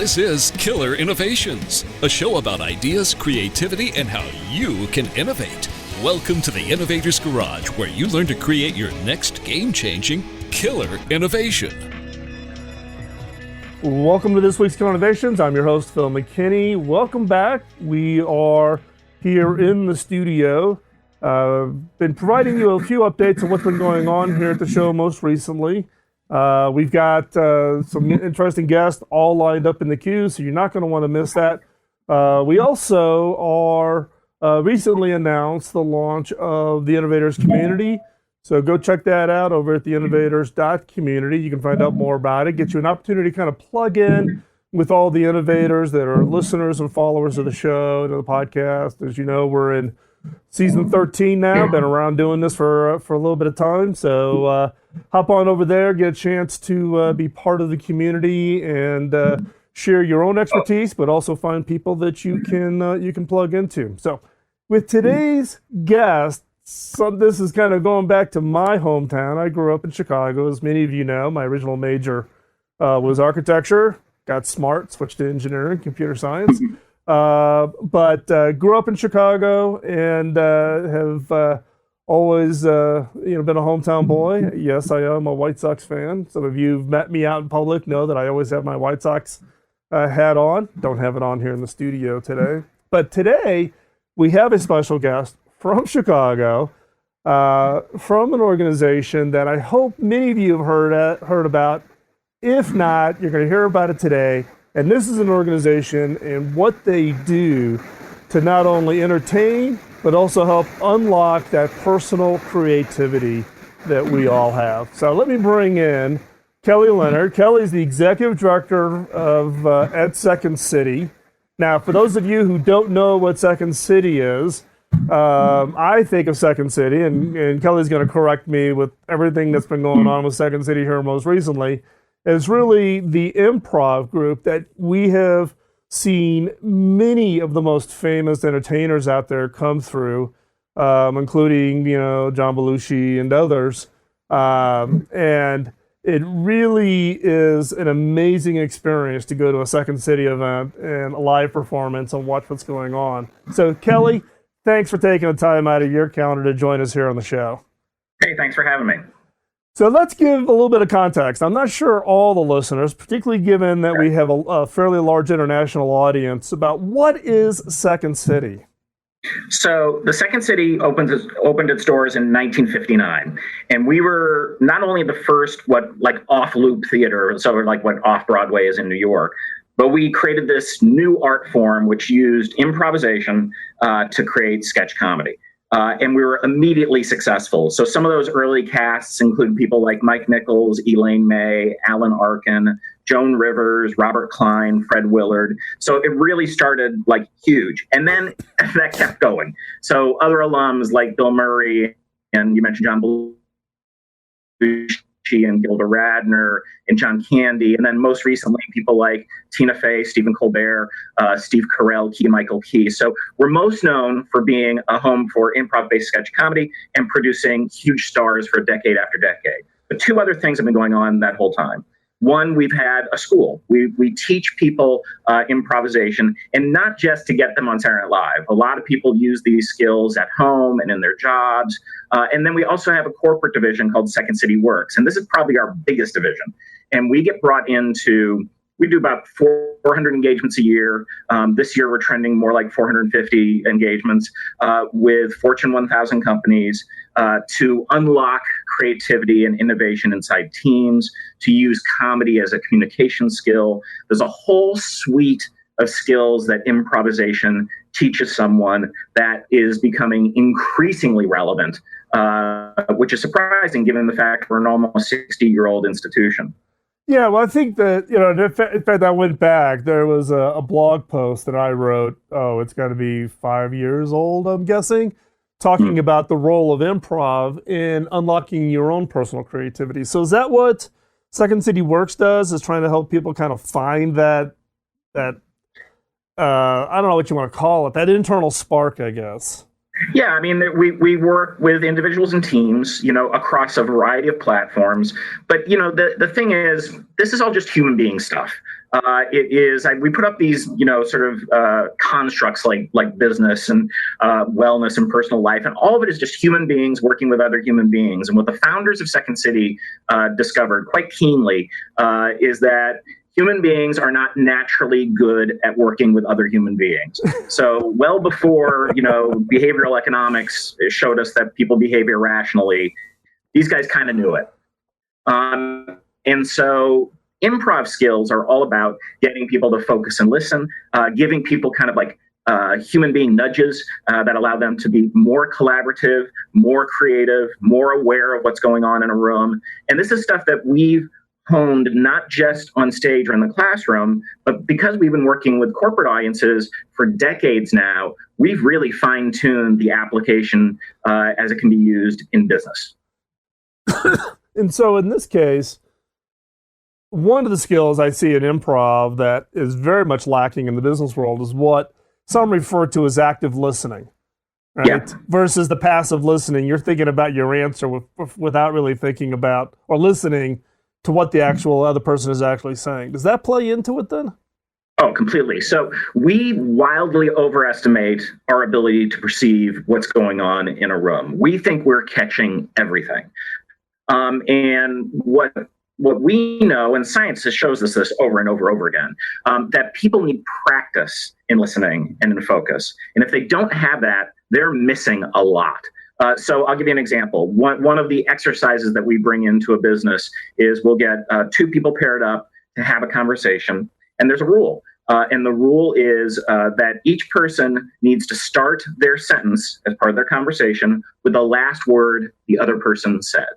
This is Killer Innovations, a show about ideas, creativity, and how you can innovate. Welcome to the Innovator's Garage, where you learn to create your next game-changing killer innovation. Welcome to this week's Killer Innovations. I'm your host, Phil McKinney. Welcome back. We are here in the studio. Been providing you a few updates on what's been going on here at the show most recently. We've got some interesting guests all lined up in the queue, so you're not going to want to miss that. We also are recently announced the launch of the Innovators Community. So go check that out over at theinnovators.community. You can find out more about it, get you an opportunity to kind of plug in with all the innovators that are listeners and followers of the show and of the podcast. As you know, we're in season 13 now, been around doing this for a little bit of time. So hop on over there, get a chance to be part of the community and share your own expertise, but also find people that you can plug into. So with today's guest, this is kind of going back to my hometown. I grew up in Chicago, as many of you know. My original major was architecture, got smart, switched to engineering, computer science. But grew up in Chicago and have always been a hometown boy. Yes, I am a White Sox fan. Some of you who've met me out in public know that I always have my White Sox hat on. Don't have it on here in the studio today. But today we have a special guest from Chicago, from an organization that I hope many of you have heard about. If not, you're going to hear about it today. And this is an organization and what they do to not only entertain, but also help unlock that personal creativity that we all have. So let me bring in Kelly Leonard. Kelly's the executive director of at Second City. Now, for those of you who don't know what Second City is, I think of Second City, and Kelly's going to correct me with everything that's been going on with Second City here most recently, is really the improv group that we have seen many of the most famous entertainers out there come through, including, John Belushi and others. And it really is an amazing experience to go to a Second City event and a live performance and watch what's going on. So, Kelly, thanks for taking the time out of your calendar to join us here on the show. Hey, thanks for having me. So let's give a little bit of context. I'm not sure all the listeners, particularly given that we have a fairly large international audience, about what is Second City? So the Second City opened its doors in 1959, and we were not only the first off-loop theater, so like what off-Broadway is in New York, but we created this new art form which used improvisation to create sketch comedy. And we were immediately successful. So some of those early casts include people like Mike Nichols, Elaine May, Alan Arkin, Joan Rivers, Robert Klein, Fred Willard. So it really started huge. And then that kept going. So other alums like Bill Murray, and you mentioned John Belushi and Gilda Radner and John Candy, and then most recently people like Tina Fey, Stephen Colbert, Steve Carell, Keegan Michael Key. So we're most known for being a home for improv-based sketch comedy and producing huge stars for decade after decade. But two other things have been going on that whole time. One, we've had a school. We teach people improvisation, and not just to get them on Saturday Night Live. A lot of people use these skills at home and in their jobs. And then we also have a corporate division called Second City Works. And this is probably our biggest division. And we get brought into, we do about 400 engagements a year. This year, we're trending more like 450 engagements with Fortune 1000 companies to unlock creativity and innovation inside teams, to use comedy as a communication skill. There's a whole suite of skills that improvisation teaches someone that is becoming increasingly relevant, which is surprising given the fact we're an almost 60-year-old institution. Yeah, well, I think that, in fact, I went back. There was a blog post that I wrote, it's got to be 5 years old, I'm guessing, talking about the role of improv in unlocking your own personal creativity. So is that what Second City Works does, is trying to help people kind of find that I don't know what you want to call it, that internal spark, I guess? Yeah, I mean, we work with individuals and teams, across a variety of platforms. But, the thing is, this is all just human being stuff. We put up these, sort of constructs like business and wellness and personal life, and all of it is just human beings working with other human beings. And what the founders of Second City discovered quite keenly is that human beings are not naturally good at working with other human beings. So well before, behavioral economics showed us that people behave irrationally, these guys kind of knew it. And so improv skills are all about getting people to focus and listen, giving people kind of like human being nudges that allow them to be more collaborative, more creative, more aware of what's going on in a room. And this is stuff that we've honed not just on stage or in the classroom, but because we've been working with corporate audiences for decades now, we've really fine-tuned the application as it can be used in business. And so in this case, one of the skills I see in improv that is very much lacking in the business world is what some refer to as active listening, right? Yeah. Versus the passive listening. You're thinking about your answer without really thinking about or listening to what the actual other person is actually saying. Does that play into it then? Oh, completely. So we wildly overestimate our ability to perceive what's going on in a room. We think we're catching everything. And what we know, and science shows us this over and over again, that people need practice in listening and in focus. And if they don't have that, they're missing a lot. So I'll give you an example. One of the exercises that we bring into a business is we'll get two people paired up to have a conversation, and there's a rule. And the rule is that each person needs to start their sentence as part of their conversation with the last word the other person said.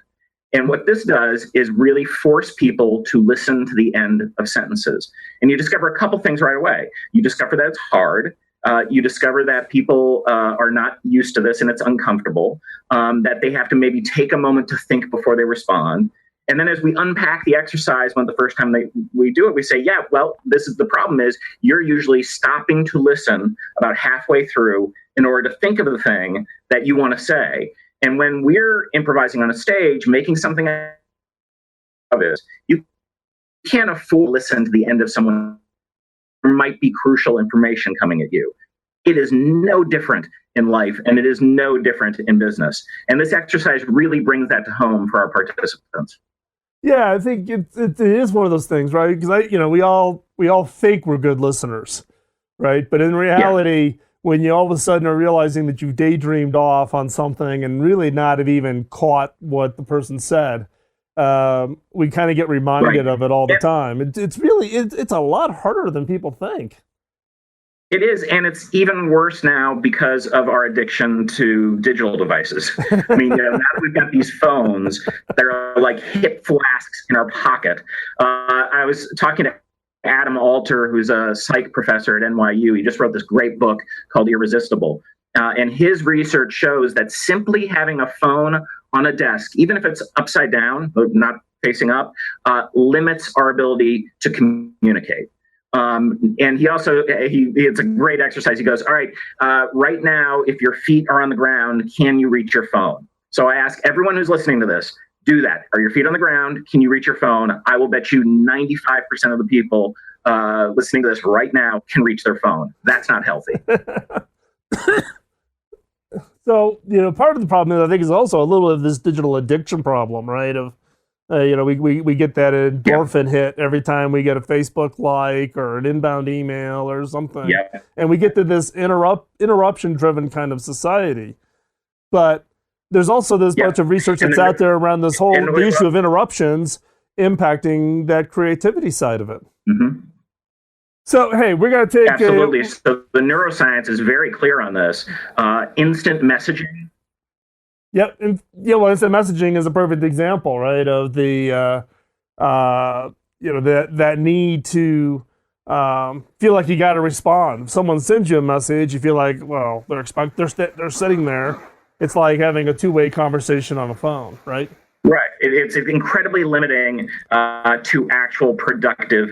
And what this does is really force people to listen to the end of sentences. And you discover a couple things right away. You discover that it's hard. You discover that people are not used to this and it's uncomfortable, that they have to maybe take a moment to think before they respond. And then as we unpack the exercise the first time we do it, we say, yeah, well, this is the problem is you're usually stopping to listen about halfway through in order to think of the thing that you want to say. And when we're improvising on a stage, making something of this, you can't afford to listen to the end of someone. There might be crucial information coming at you. It is no different in life, and it is no different in business. And this exercise really brings that to home for our participants. Yeah, I think it is one of those things, right? Because we all think we're good listeners, right? But in reality, when you all of a sudden are realizing that you've daydreamed off on something and really not have even caught what the person said, we kind of get reminded of it all the time. It's a lot harder than people think. It is, and it's even worse now because of our addiction to digital devices. I mean, now that we've got these phones that are like hip flasks in our pocket. I was talking to Adam Alter, who's a psych professor at NYU. He just wrote this great book called Irresistible. And his research shows that simply having a phone on a desk, even if it's upside down, not facing up, limits our ability to communicate. And he also, it's a great exercise. He goes, all right, right now, if your feet are on the ground, can you reach your phone? So I ask everyone who's listening to this, do that. Are your feet on the ground? Can you reach your phone? I will bet you 95% of the people listening to this right now can reach their phone. That's not healthy. So, part of the problem is, I think, is also a little bit of this digital addiction problem, right? Of, we get that endorphin hit every time we get a Facebook like or an inbound email or something. Yeah. And we get to this interruption-driven kind of society. But there's also this bunch of research that's out there around this whole the issue of interruptions impacting that creativity side of it. Mm-hmm. So, hey, we're going to take... Absolutely. So the neuroscience is very clear on this. Instant messaging. Yep. And, instant messaging is a perfect example, right, of the, that need to feel like you got to respond. If someone sends you a message, you feel like, well, they're sitting there. It's like having a two-way conversation on a phone, right? Right. It's incredibly limiting to actual productive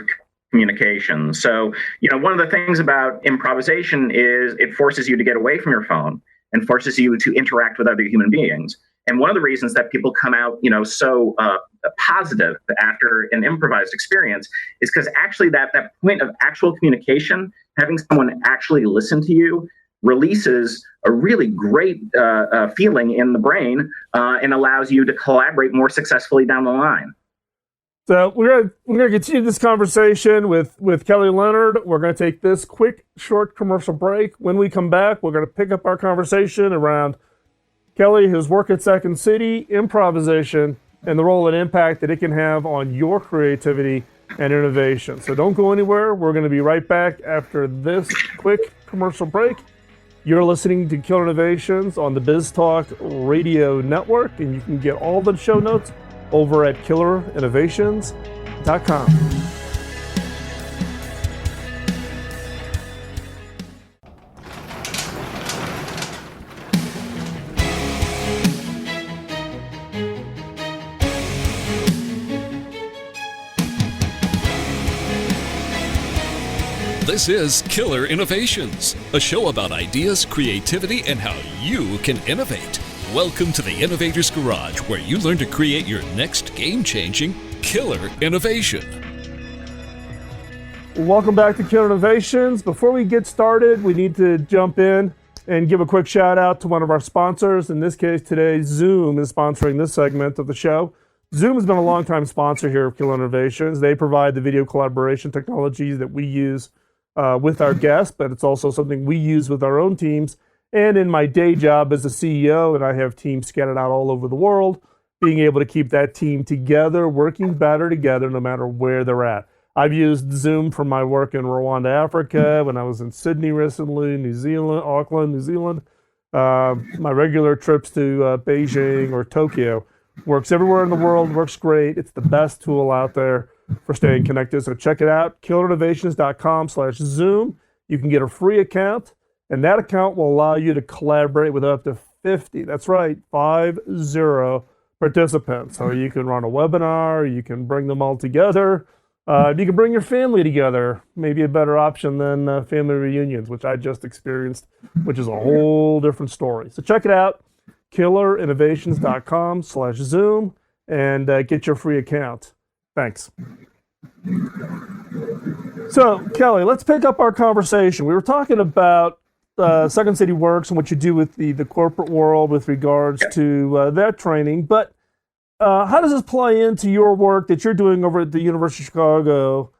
communication. So, one of the things about improvisation is it forces you to get away from your phone and forces you to interact with other human beings. And one of the reasons that people come out, so positive after an improvised experience is because actually that point of actual communication, having someone actually listen to you, releases a really great feeling in the brain and allows you to collaborate more successfully down the line. So we're gonna continue this conversation with Kelly and Leonard. We're gonna take this quick, short commercial break. When we come back, we're gonna pick up our conversation around Kelly, his work at Second City, improvisation, and the role and impact that it can have on your creativity and innovation. So don't go anywhere. We're gonna be right back after this quick commercial break. You're listening to Killer Innovations on the Biz Talk Radio Network, and you can get all the show notes over at killerinnovations.com. This is Killer Innovations, a show about ideas, creativity, and how you can innovate. Welcome to the Innovator's Garage, where you learn to create your next game-changing killer innovation. Welcome back to Killer Innovations. Before we get started, we need to jump in and give a quick shout out to one of our sponsors. In this case today, Zoom is sponsoring this segment of the show. Zoom has been a longtime sponsor here of Killer Innovations. They provide the video collaboration technologies that we use with our guests, but it's also something we use with our own teams. And in my day job as a CEO, and I have teams scattered out all over the world, being able to keep that team together, working better together no matter where they're at. I've used Zoom for my work in Rwanda, Africa, when I was in Sydney recently, New Zealand, Auckland, New Zealand. My regular trips to Beijing or Tokyo. Works everywhere in the world, works great. It's the best tool out there for staying connected. So check it out, killerinnovations.com/Zoom. You can get a free account, and that account will allow you to collaborate with up to 50, that's right, 50 participants. So you can run a webinar, you can bring them all together. You can bring your family together, maybe a better option than family reunions, which I just experienced, which is a whole different story. So check it out, killerinnovations.com/Zoom, and get your free account. Thanks. So, Kelly, let's pick up our conversation. We were talking about Second City Works and what you do with the corporate world with regards to that training. But how does this play into your work that you're doing over at the University of Chicago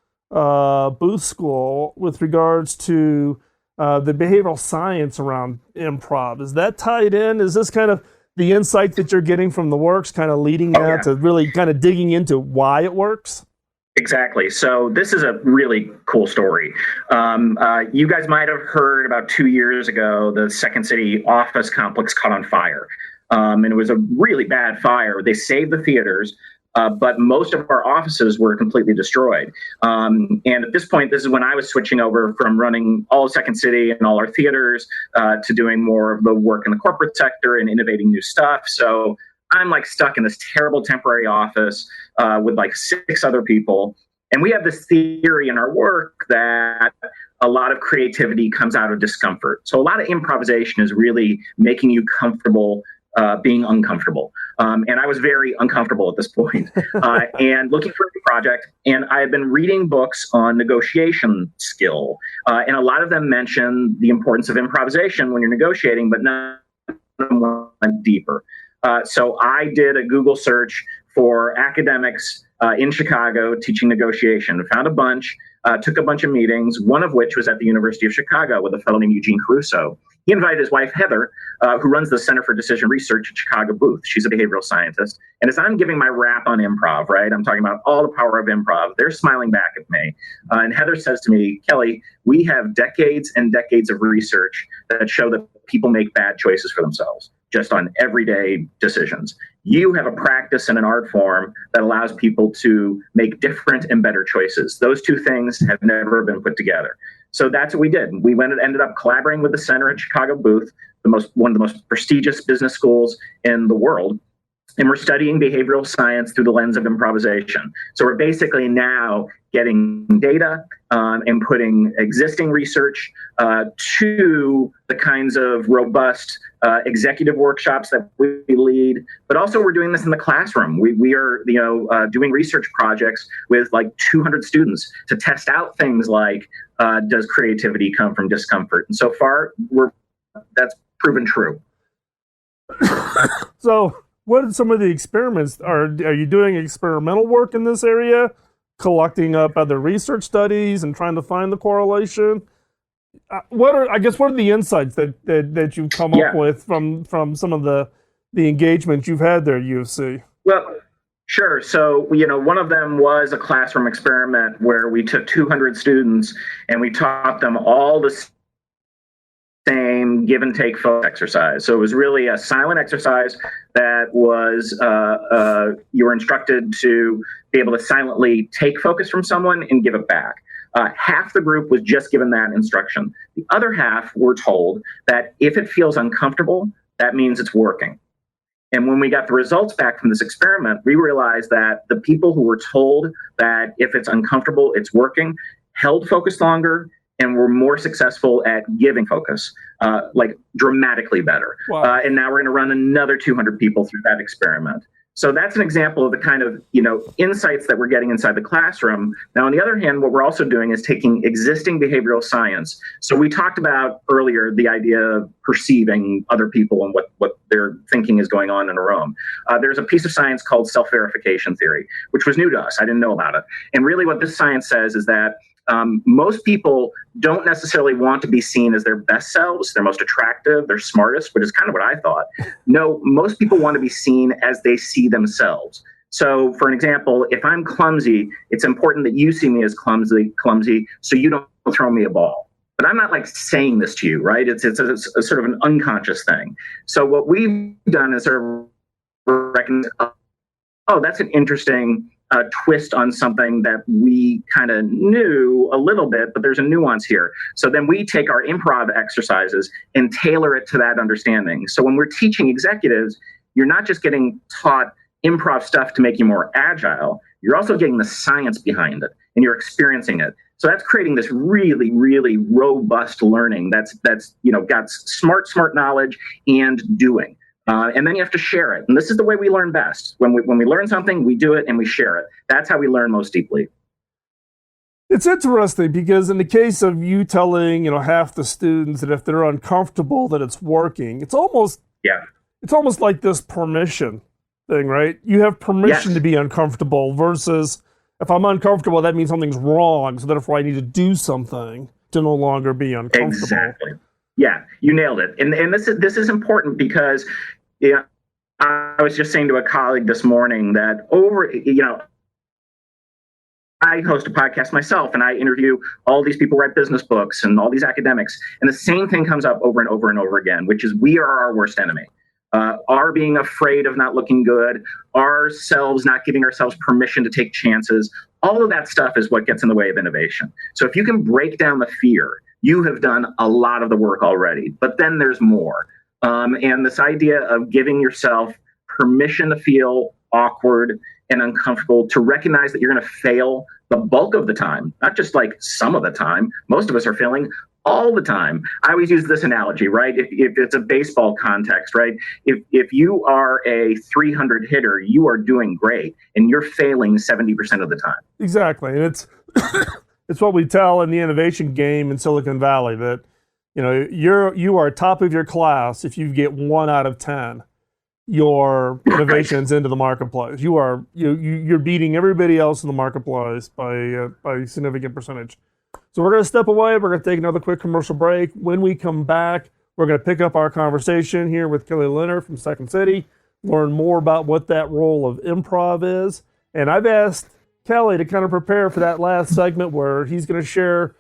Booth School with regards to the behavioral science around improv? Is that tied in? Is this kind of the insight that you're getting from the works kind of leading that to really kind of digging into why it works? Exactly. So this is a really cool story. You guys might have heard about 2 years ago, the Second City office complex caught on fire. And it was a really bad fire. They saved the theaters, but most of our offices were completely destroyed. And at this point, this is when I was switching over from running all of Second City and all our theaters to doing more of the work in the corporate sector and innovating new stuff. So I'm like stuck in this terrible temporary office with like 6 other people. And we have this theory in our work that a lot of creativity comes out of discomfort. So a lot of improvisation is really making you comfortable being uncomfortable. And I was very uncomfortable at this point and looking for a new project. And I had been reading books on negotiation skill. And a lot of them mention the importance of improvisation when you're negotiating, but none of them went deeper. So I did a Google search for academics in Chicago teaching negotiation. Found a bunch, took a bunch of meetings, one of which was at the University of Chicago with a fellow named Eugene Caruso. He invited his wife, Heather, who runs the Center for Decision Research at Chicago Booth. She's a behavioral scientist. And as I'm giving my rap on improv, right, I'm talking about all the power of improv, they're smiling back at me. And Heather says to me, Kelly, we have decades and decades of research that show that people make bad choices for themselves, just on everyday decisions. You have a practice and an art form that allows people to make different and better choices. Those two things have never been put together. So that's what we did. We ended up collaborating with the Center at Chicago Booth, one of the most prestigious business schools in the world. and we're studying behavioral science through the lens of improvisation. So we're basically now getting data and putting existing research to the kinds of robust executive workshops that we lead, but also we're doing this in the classroom. We are doing research projects with like 200 students to test out things like does creativity come from discomfort? And so far, that's proven true. So what are some of the experiments? Are you doing experimental work in this area, collecting up other research studies and trying to find the correlation? What are the insights that you've come up with from some of the engagements you've had there at UFC? Well, sure. So, one of them was a classroom experiment where we took 200 students and we taught them all the same give and take focus exercise. So it was really a silent exercise that was, you were instructed to be able to silently take focus from someone and give it back. Half the group was just given that instruction. The other half were told that if it feels uncomfortable, that means it's working. And when we got the results back from this experiment, we realized that the people who were told that if it's uncomfortable, it's working, held focus longer and were more successful at giving focus, like dramatically better. Wow. And now we're going to run another 200 people through that experiment. So that's an example of the kind of, insights that we're getting inside the classroom. Now, on the other hand, what we're also doing is taking existing behavioral science. So we talked about earlier the idea of perceiving other people and what their thinking is going on in a room. There's a piece of science called self-verification theory, which was new to us. I didn't know about it. And really what this science says is that most people don't necessarily want to be seen as their best selves, their most attractive, their smartest, which is kind of what I thought. No, most people want to be seen as they see themselves. So for an example, if I'm clumsy, it's important that you see me as clumsy, so you don't throw me a ball. But I'm not like saying this to you, right? It's a sort of an unconscious thing. So what we've done is sort of recognize, oh, that's an interesting twist on something that we kind of knew a little bit, but there's a nuance here. So then we take our improv exercises and tailor it to that understanding. So when we're teaching executives, you're not just getting taught improv stuff to make you more agile, you're also getting the science behind it and you're experiencing it. So that's creating this really, really robust learning that's got smart knowledge and doing. And then you have to share it. And this is the way we learn best. When we learn something, we do it and we share it. That's how we learn most deeply. It's interesting because in the case of you telling, half the students that if they're uncomfortable that it's working, it's almost like this permission thing, right? You have permission to be uncomfortable versus if I'm uncomfortable, that means something's wrong. So therefore I need to do something to no longer be uncomfortable. Exactly. Yeah, you nailed it. And this is important because I was just saying to a colleague this morning that I host a podcast myself and I interview all these people who write business books and all these academics. And the same thing comes up over and over and over again, which is we are our worst enemy. Our being afraid of not looking good, ourselves not giving ourselves permission to take chances, all of that stuff is what gets in the way of innovation. So if you can break down the fear, you have done a lot of the work already, but then there's more. And this idea of giving yourself permission to feel awkward and uncomfortable, to recognize that you're going to fail the bulk of the time, not just like some of the time. Most of us are failing all the time. I always use this analogy, right? If it's a baseball context, right? If you are a 300 hitter, you are doing great and you're failing 70% of the time. Exactly. And it's it's what we tell in the innovation game in Silicon Valley that, you are top of your class if you get 1 out of 10. Your innovations into the marketplace. You're beating everybody else in the marketplace by a significant percentage. So we're going to step away. We're going to take another quick commercial break. When we come back, we're going to pick up our conversation here with Kelly Leonard from Second City, learn more about what that role of improv is. And I've asked Kelly to kind of prepare for that last segment where he's going to share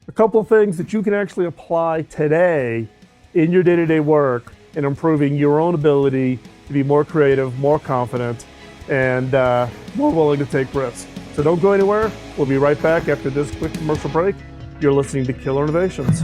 a couple of things that you can actually apply today in your day-to-day work in improving your own ability to be more creative, more confident, and more willing to take risks. So don't go anywhere. We'll be right back after this quick commercial break. You're listening to Killer Innovations.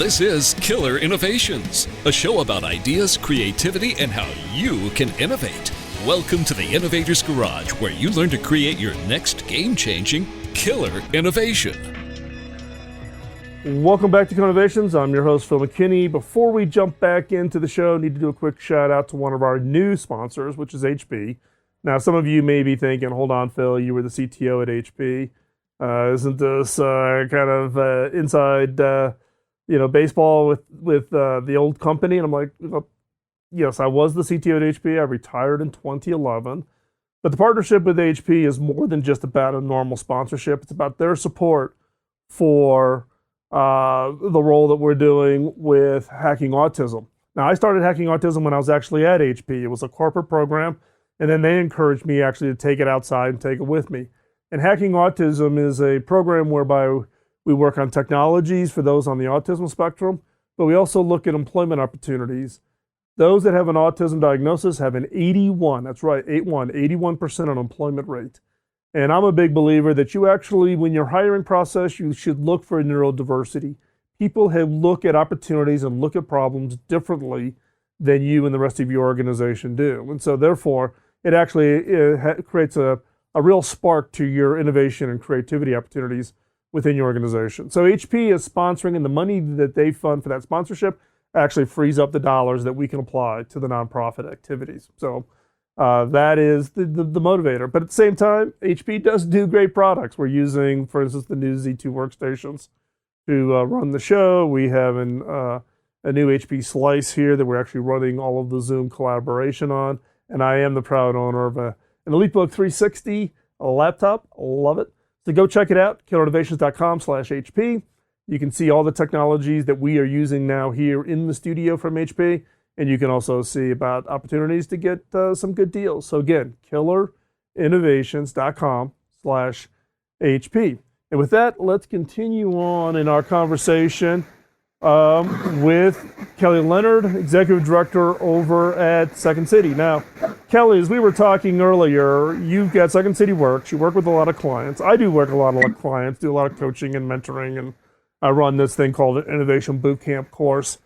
This is Killer Innovations, a show about ideas, creativity, and how you can innovate. Welcome to the Innovator's Garage, where you learn to create your next game-changing killer innovation. Welcome back to Innovations. I'm your host, Phil McKinney. Before we jump back into the show, I need to do a quick shout out to one of our new sponsors, which is HP. Now, some of you may be thinking, hold on, Phil, you were the CTO at HP. Isn't this kind of inside baseball with the old company? And I'm like, well, yes, I was the CTO at HP. I retired in 2011. But the partnership with HP is more than just about a normal sponsorship. It's about their support for the role that we're doing with Hacking Autism. Now, I started Hacking Autism when I was actually at HP. It was a corporate program, and then they encouraged me actually to take it outside and take it with me. And Hacking Autism is a program whereby we work on technologies for those on the autism spectrum, but we also look at employment opportunities. Those that have an autism diagnosis have an 81, that's right, 81% unemployment rate. And I'm a big believer that you actually, when you're hiring process, you should look for neurodiversity. People look at opportunities and look at problems differently than you and the rest of your organization do. And so therefore, it actually creates a real spark to your innovation and creativity opportunities within your organization. So HP is sponsoring, and the money that they fund for that sponsorship actually frees up the dollars that we can apply to the nonprofit activities. So that is the motivator. But at the same time, HP does do great products. We're using, for instance, the new Z2 workstations to run the show. We have a new HP Slice here that we're actually running all of the Zoom collaboration on. And I am the proud owner of an EliteBook 360 laptop. Love it. So go check it out, killerinnovations.com/HP. You can see all the technologies that we are using now here in the studio from HP. And you can also see about opportunities to get some good deals. So again, killerinnovations.com/HP. And with that, let's continue on in our conversation with Kelly Leonard, Executive Director over at Second City. Now, Kelly, as we were talking earlier, you've got Second City Works. You work with a lot of clients. I do work with a lot of clients, do a lot of coaching and mentoring, and I run this thing called an Innovation Bootcamp course.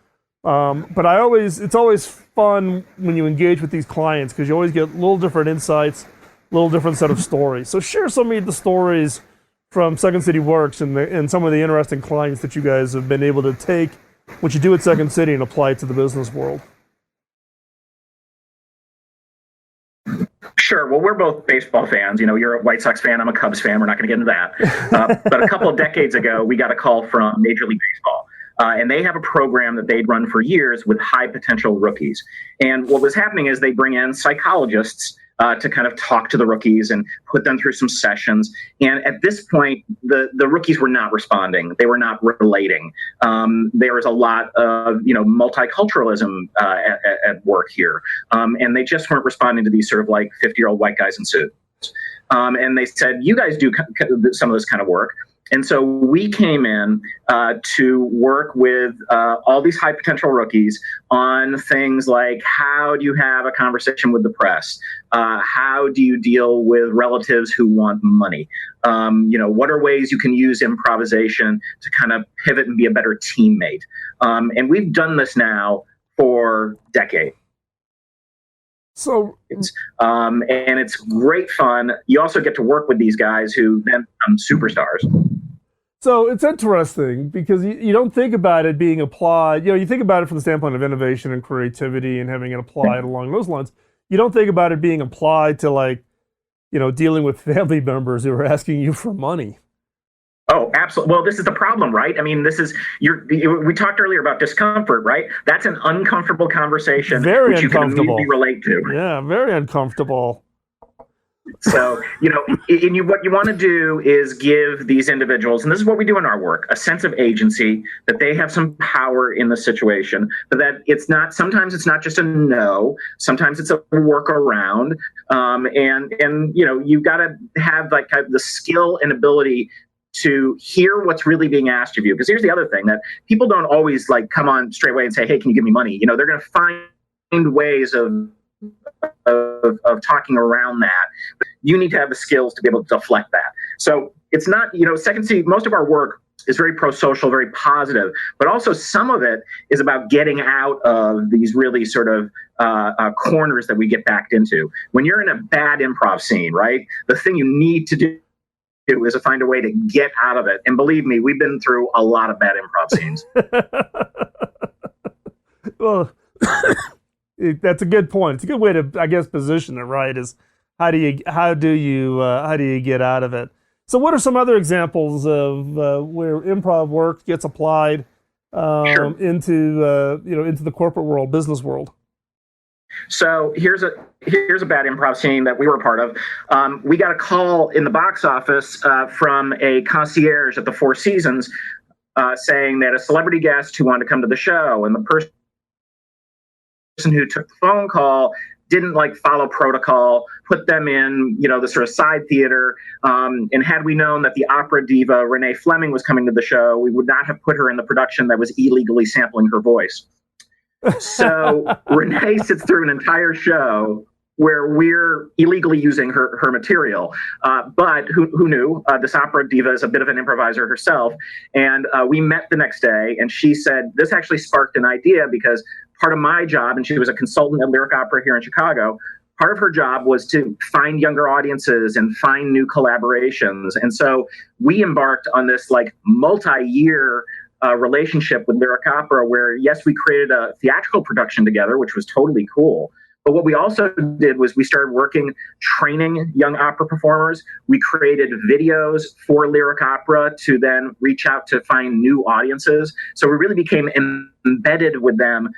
But it's always fun when you engage with these clients because you always get little different insights, little different set of stories. So share some of the stories from Second City Works and some of the interesting clients that you guys have been able to take what you do at Second City and apply it to the business world. Sure. Well, we're both baseball fans. You know, you're a White Sox fan. I'm a Cubs fan. We're not going to get into that. But a couple of decades ago, we got a call from Major League Baseball. And they have a program that they'd run for years with high potential rookies. And what was happening is they bring in psychologists to kind of talk to the rookies and put them through some sessions. And at this point, the rookies were not responding. They were not relating. There was a lot of, multiculturalism at work here. And they just weren't responding to these sort of like 50-year-old white guys in suits. And they said, you guys do some of this kind of work. And so we came in to work with all these high potential rookies on things like, how do you have a conversation with the press? How do you deal with relatives who want money? What are ways you can use improvisation to kind of pivot and be a better teammate? And we've done this now for decades. So, and it's great fun. You also get to work with these guys who then become superstars. So it's interesting because you don't think about it being applied. You think about it from the standpoint of innovation and creativity and having it applied along those lines. You don't think about it being applied to dealing with family members who are asking you for money. Oh, absolutely. Well, this is the problem, right? I mean, we talked earlier about discomfort, right? That's an uncomfortable conversation, very which uncomfortable. You can immediately relate to. Yeah, very uncomfortable. So, what you want to do is give these individuals, and this is what we do in our work, a sense of agency, that they have some power in the situation, but that sometimes it's not just a no, sometimes it's a workaround. You've got to have the skill and ability to hear what's really being asked of you. Because here's the other thing, that people don't always come on straight away and say, hey, can you give me money? They're going to find ways of talking around that. You need to have the skills to be able to deflect that. So it's not, Second City, most of our work is very pro-social, very positive, but also some of it is about getting out of these really sort of corners that we get backed into. When you're in a bad improv scene, right, the thing you need to do is to find a way to get out of it. And believe me, we've been through a lot of bad improv scenes. Well, that's a good point. It's a good way to, I guess, position it, right? Is how do you get out of it? So, what are some other examples of where improv work gets applied Sure. into the corporate world, business world? So here's a bad improv scene that we were a part of. We got a call in the box office from a concierge at the Four Seasons saying that a celebrity guest who wanted to come to the show, and the person who took the phone call didn't follow protocol, put them in, the sort of side theater. And had we known that the opera diva Renee Fleming was coming to the show, we would not have put her in the production that was illegally sampling her voice. So Renee sits through an entire show where we're illegally using her material. But who knew? This opera diva is a bit of an improviser herself. And we met the next day, and she said, this actually sparked an idea because part of my job, and she was a consultant at Lyric Opera here in Chicago, part of her job was to find younger audiences and find new collaborations. And so we embarked on this multi-year relationship with Lyric Opera where, yes, we created a theatrical production together, which was totally cool. But what we also did was we started training young opera performers. We created videos for Lyric Opera to then reach out to find new audiences. So we really became embedded with them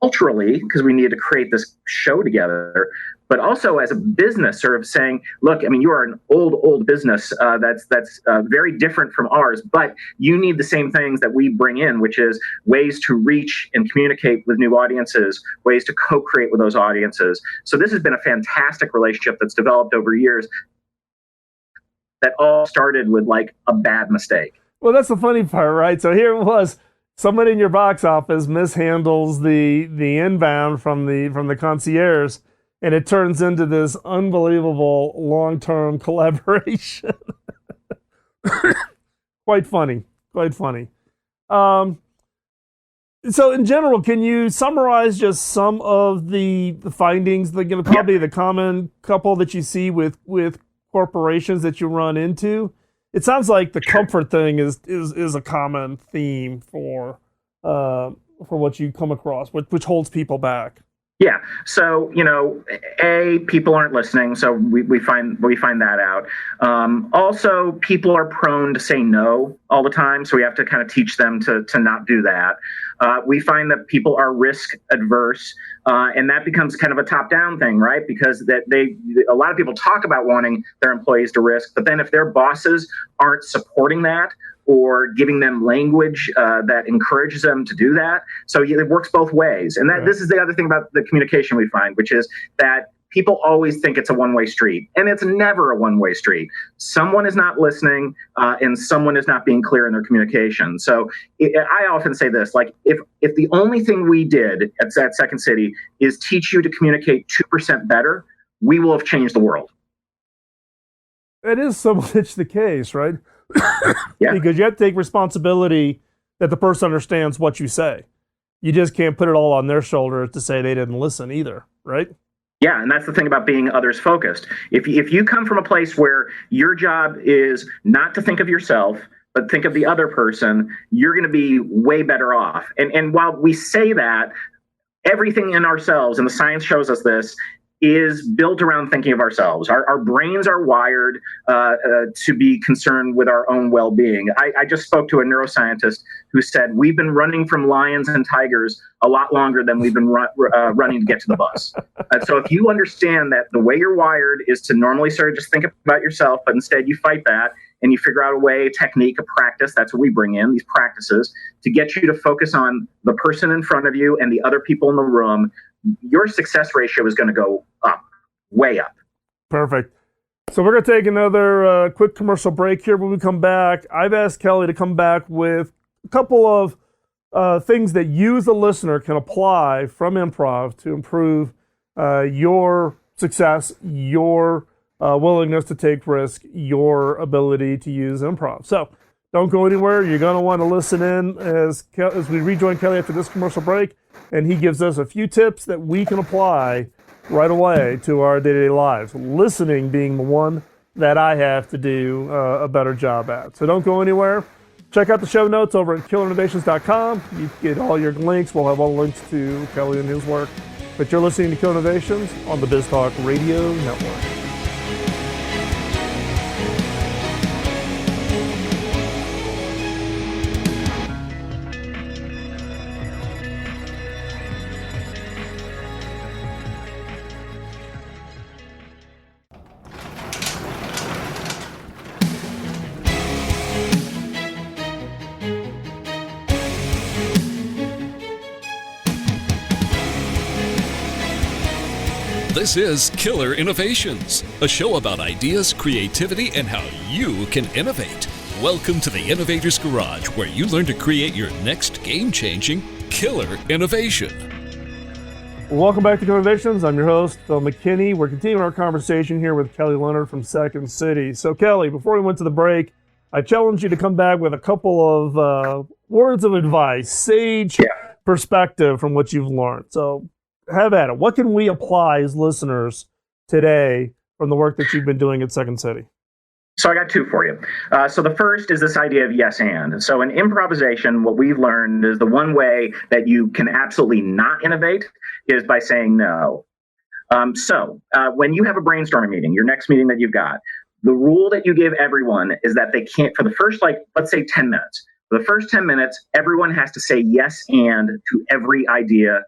culturally because we needed to create this show together, but also as a business, sort of saying, look, you are an old business that's very different from ours, but you need the same things that we bring in, which is ways to reach and communicate with new audiences, ways to co-create with those audiences. So this has been a fantastic relationship that's developed over years that all started with a bad mistake. Well, that's the funny part, right? So here it was. Someone in your box office mishandles the inbound from the concierge, and it turns into this unbelievable long-term collaboration. Quite funny. So in general, can you summarize just some of the findings? Probably the common couple that you see with corporations that you run into. It sounds like the comfort thing is a common theme for what you come across, which holds people back. Yeah. So, people aren't listening. So we find that out. Also, people are prone to say no all the time. So we have to kind of teach them to not do that. We find that people are risk adverse. And that becomes kind of a top-down thing, right? Because a lot of people talk about wanting their employees to risk, but then if their bosses aren't supporting that or giving them language that encourages them to do that, so it works both ways. And this is the other thing about the communication we find, which is that people always think it's a one-way street, and it's never a one-way street. Someone is not listening, and someone is not being clear in their communication. So I often say this, if the only thing we did at Second City is teach you to communicate 2% better, we will have changed the world. That is so much the case, right? Yeah. Because you have to take responsibility that the person understands what you say. You just can't put it all on their shoulders to say they didn't listen either, right? Yeah, and that's the thing about being others focused. If you come from a place where your job is not to think of yourself, but think of the other person, you're going to be way better off. And while we say that, everything in ourselves, and the science shows us this, is built around thinking of ourselves. Our brains are wired to be concerned with our own well-being. I just spoke to a neuroscientist who said, we've been running from lions and tigers a lot longer than we've been running to get to the bus. And so if you understand that the way you're wired is to normally sort of just think about yourself, but instead you fight that and you figure out a way, a technique, a practice, that's what we bring in, these practices, to get you to focus on the person in front of you and the other people in the room, your success ratio is going to go up, way up. Perfect. So we're going to take another quick commercial break here. When we come back, I've asked Kelly to come back with a couple of things that you, the listener, can apply from improv to improve your success, your willingness to take risk, your ability to use improv. So Don't go anywhere. You're going to want to listen in as we rejoin Kelly after this commercial break, and he gives us a few tips that we can apply right away to our day-to-day lives. Listening being the one that I have to do a better job at. So don't go anywhere. Check out the show notes over at killinnovations.com. You get all your links. We'll have all the links to Kelly and his work. But you're listening to Kill Innovations on the BizTalk Radio Network. This is Killer Innovations, a show about ideas, creativity, and how you can innovate. Welcome to the Innovator's Garage, where you learn to create your next game-changing killer innovation. Welcome back to Killer Innovations. I'm your host, Phil McKinney. We're continuing our conversation here with Kelly Leonard from Second City. So, Kelly, before we went to the break, I challenged you to come back with a couple of words of advice, sage perspective from what you've learned. So, have at it. What can we apply as listeners today from the work that you've been doing at Second City? So I got two for you. So the first is this idea of yes and. So in improvisation, what we've learned is the one way that you can absolutely not innovate is by saying no. So when you have a brainstorming meeting, your next meeting that you've got, the rule that you give everyone is that they can't, for the first, let's say 10 minutes. For the first 10 minutes, everyone has to say yes and to every idea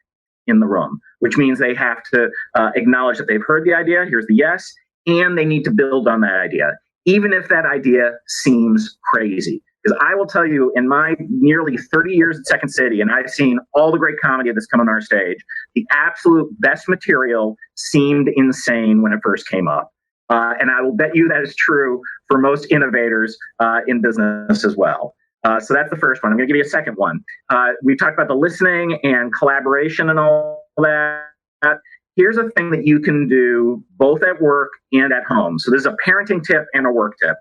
in the room, which means they have to acknowledge that they've heard the idea, here's the yes, and they need to build on that idea, even if that idea seems crazy. Because I will tell you, in my nearly 30 years at Second City, and I've seen all the great comedy that's come on our stage, the absolute best material seemed insane when it first came up. And I will bet you that is true for most innovators in business as well. So that's the first one. I'm going to give you a second one. We talked about the listening and collaboration and all that. Here's a thing that you can do both at work and at home. So this is a parenting tip and a work tip.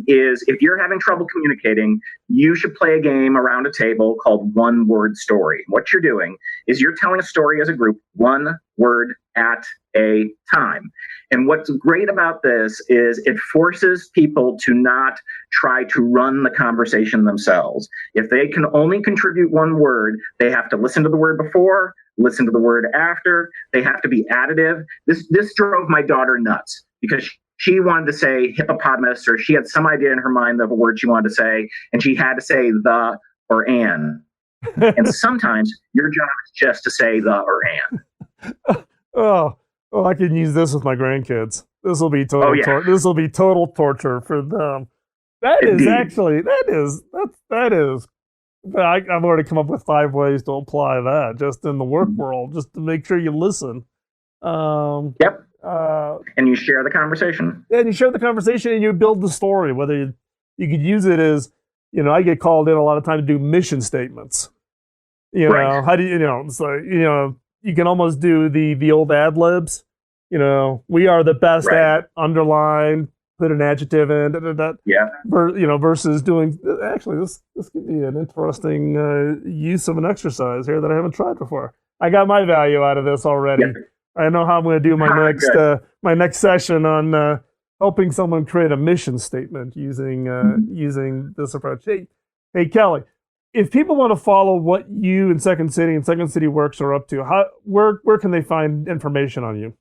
Is if you're having trouble communicating, you should play a game around a table called One Word Story. What you're doing is you're telling a story as a group, one word at a time. And what's great about this is it forces people to not try to run the conversation themselves. If they can only contribute one word, they have to listen to the word before, listen to the word after. They have to be additive. This drove my daughter nuts because she wanted to say hippopotamus, or she had some idea in her mind of a word she wanted to say, and she had to say the or an. And sometimes your job is just to say the or an. Oh, I can use this with my grandkids. This will be total. This will be total torture for them. That is actually that is. I've already come up with 5 ways to apply that just in the work world, just to make sure you listen. And you share the conversation. And you share the conversation, and you build the story. Whether you could use it as, I get called in a lot of time to do mission statements. How do you you can almost do the old ad libs. We are the best at underline, put an adjective in. Versus doing, actually, this could be an interesting use of an exercise here that I haven't tried before. I got my value out of this already. Yeah. I know how I'm going to do my next session on helping someone create a mission statement using this approach. Hey, Kelly, if people want to follow what you and Second City Works are up to, where can they find information on you?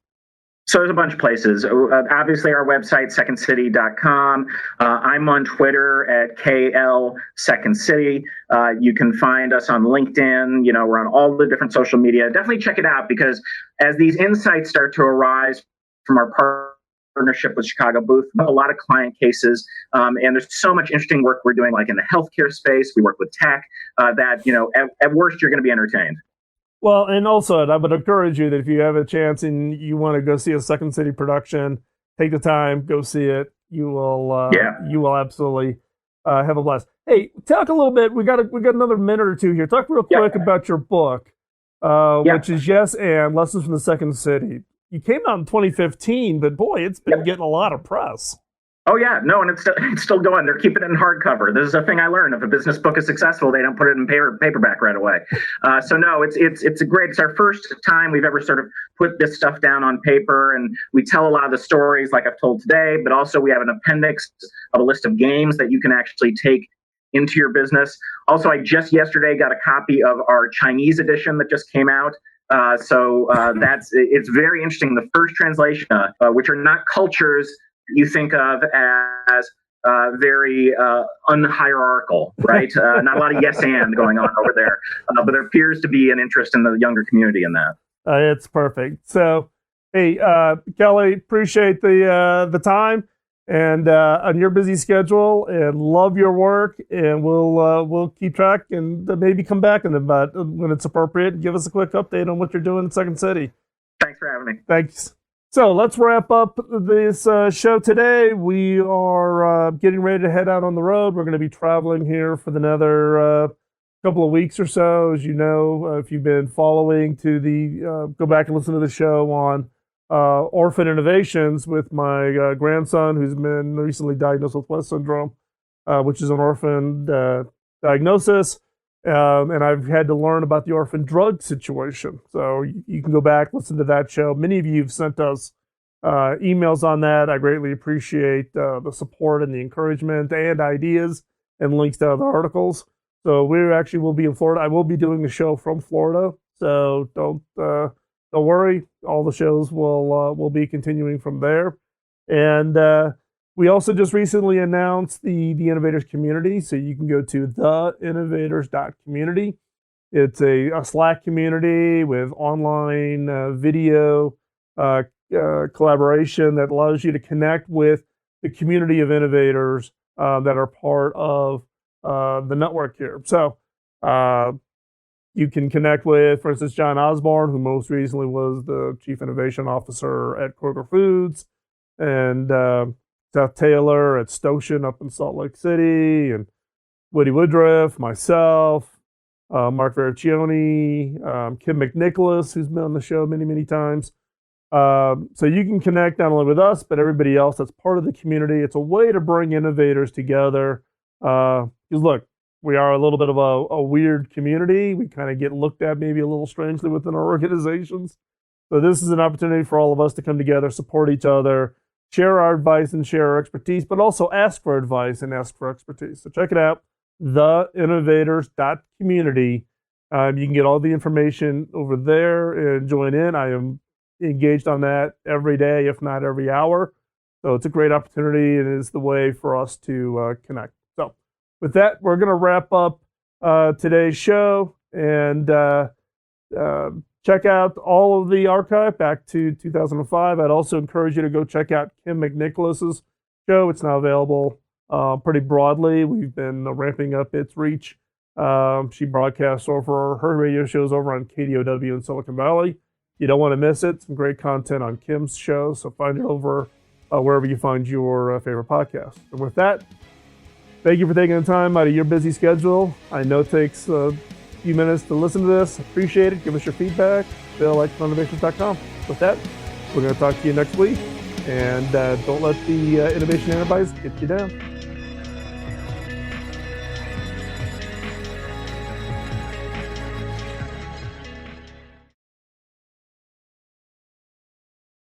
So there's a bunch of places. Obviously, our website, secondcity.com. I'm on Twitter at KL Second City. You can find us on LinkedIn. We're on all the different social media. Definitely check it out, because as these insights start to arise from our partnership with Chicago Booth, a lot of client cases, and there's so much interesting work we're doing, like in the healthcare space. We work with tech that, at worst, you're going to be entertained. Well, and also, I would encourage you that if you have a chance and you want to go see a Second City production, take the time, go see it. You will absolutely have a blast. Hey, talk a little bit. We got another minute or two here. Talk real quick about your book, which is Yes and Lessons from the Second City. You came out in 2015, but boy, it's been getting a lot of press. Oh yeah, no, and it's still going. They're keeping it in hardcover. This is a thing I learned. If a business book is successful, they don't put it in paperback right away. So no, it's a great. It's our first time we've ever sort of put this stuff down on paper, and we tell a lot of the stories like I've told today. But also we have an appendix of a list of games that you can actually take into your business. Also, I just yesterday got a copy of our Chinese edition that just came out. It's very interesting. The first translation, which are not cultures you think of as very unhierarchical, right? Not a lot of yes and going on over there, but there appears to be an interest in the younger community in that. It's perfect. So, hey, Kelly, appreciate the time and on your busy schedule, and love your work. And we'll keep track and maybe come back in about when it's appropriate and give us a quick update on what you're doing in Second City. Thanks for having me. Thanks. So let's wrap up this show today. We are getting ready to head out on the road. We're going to be traveling here for another couple of weeks or so. As you know, if you've been following go back and listen to the show on orphan innovations with my grandson, who's been recently diagnosed with West syndrome, which is an orphan diagnosis. And I've had to learn about the orphan drug situation. So you can go back, listen to that show. Many of you have sent us emails on that. I greatly appreciate the support and the encouragement and ideas and links to other articles. So we actually will be in Florida. I will be doing the show from Florida. So don't worry. All the shows will be continuing from there. And we also just recently announced the Innovators community, so you can go to theinnovators.community. It's a Slack community with online video collaboration that allows you to connect with the community of innovators that are part of the network here. So you can connect with, for instance, John Osborne, who most recently was the Chief Innovation Officer at Kroger Foods, and Seth Taylor at Stoshin up in Salt Lake City, and Woody Woodruff, myself, Mark Vericcioni, Kim McNicholas, who's been on the show many, many times. So you can connect not only with us, but everybody else that's part of the community. It's a way to bring innovators together. Because look, we are a little bit of a weird community. We kind of get looked at maybe a little strangely within our organizations. So this is an opportunity for all of us to come together, support each other, share our advice and share our expertise, but also ask for advice and ask for expertise. So check it out, theinnovators.community. You can get all the information over there and join in. I am engaged on that every day, if not every hour. So it's a great opportunity, and it's the way for us to connect. So with that, we're going to wrap up today's show and check out all of the archive back to 2005. I'd also encourage you to go check out Kim McNicholas's show. It's now available pretty broadly. We've been ramping up its reach. She broadcasts over her radio shows over on KDOW in Silicon Valley. You don't want to miss it. Some great content on Kim's show, so find it over wherever you find your favorite podcast. And with that, thank you for taking the time out of your busy schedule. I know it takes few minutes to listen to this. Appreciate it. Give us your feedback. Bill@innovations.com. With that, we're going to talk to you next week. And don't let the innovation antibodies get you down.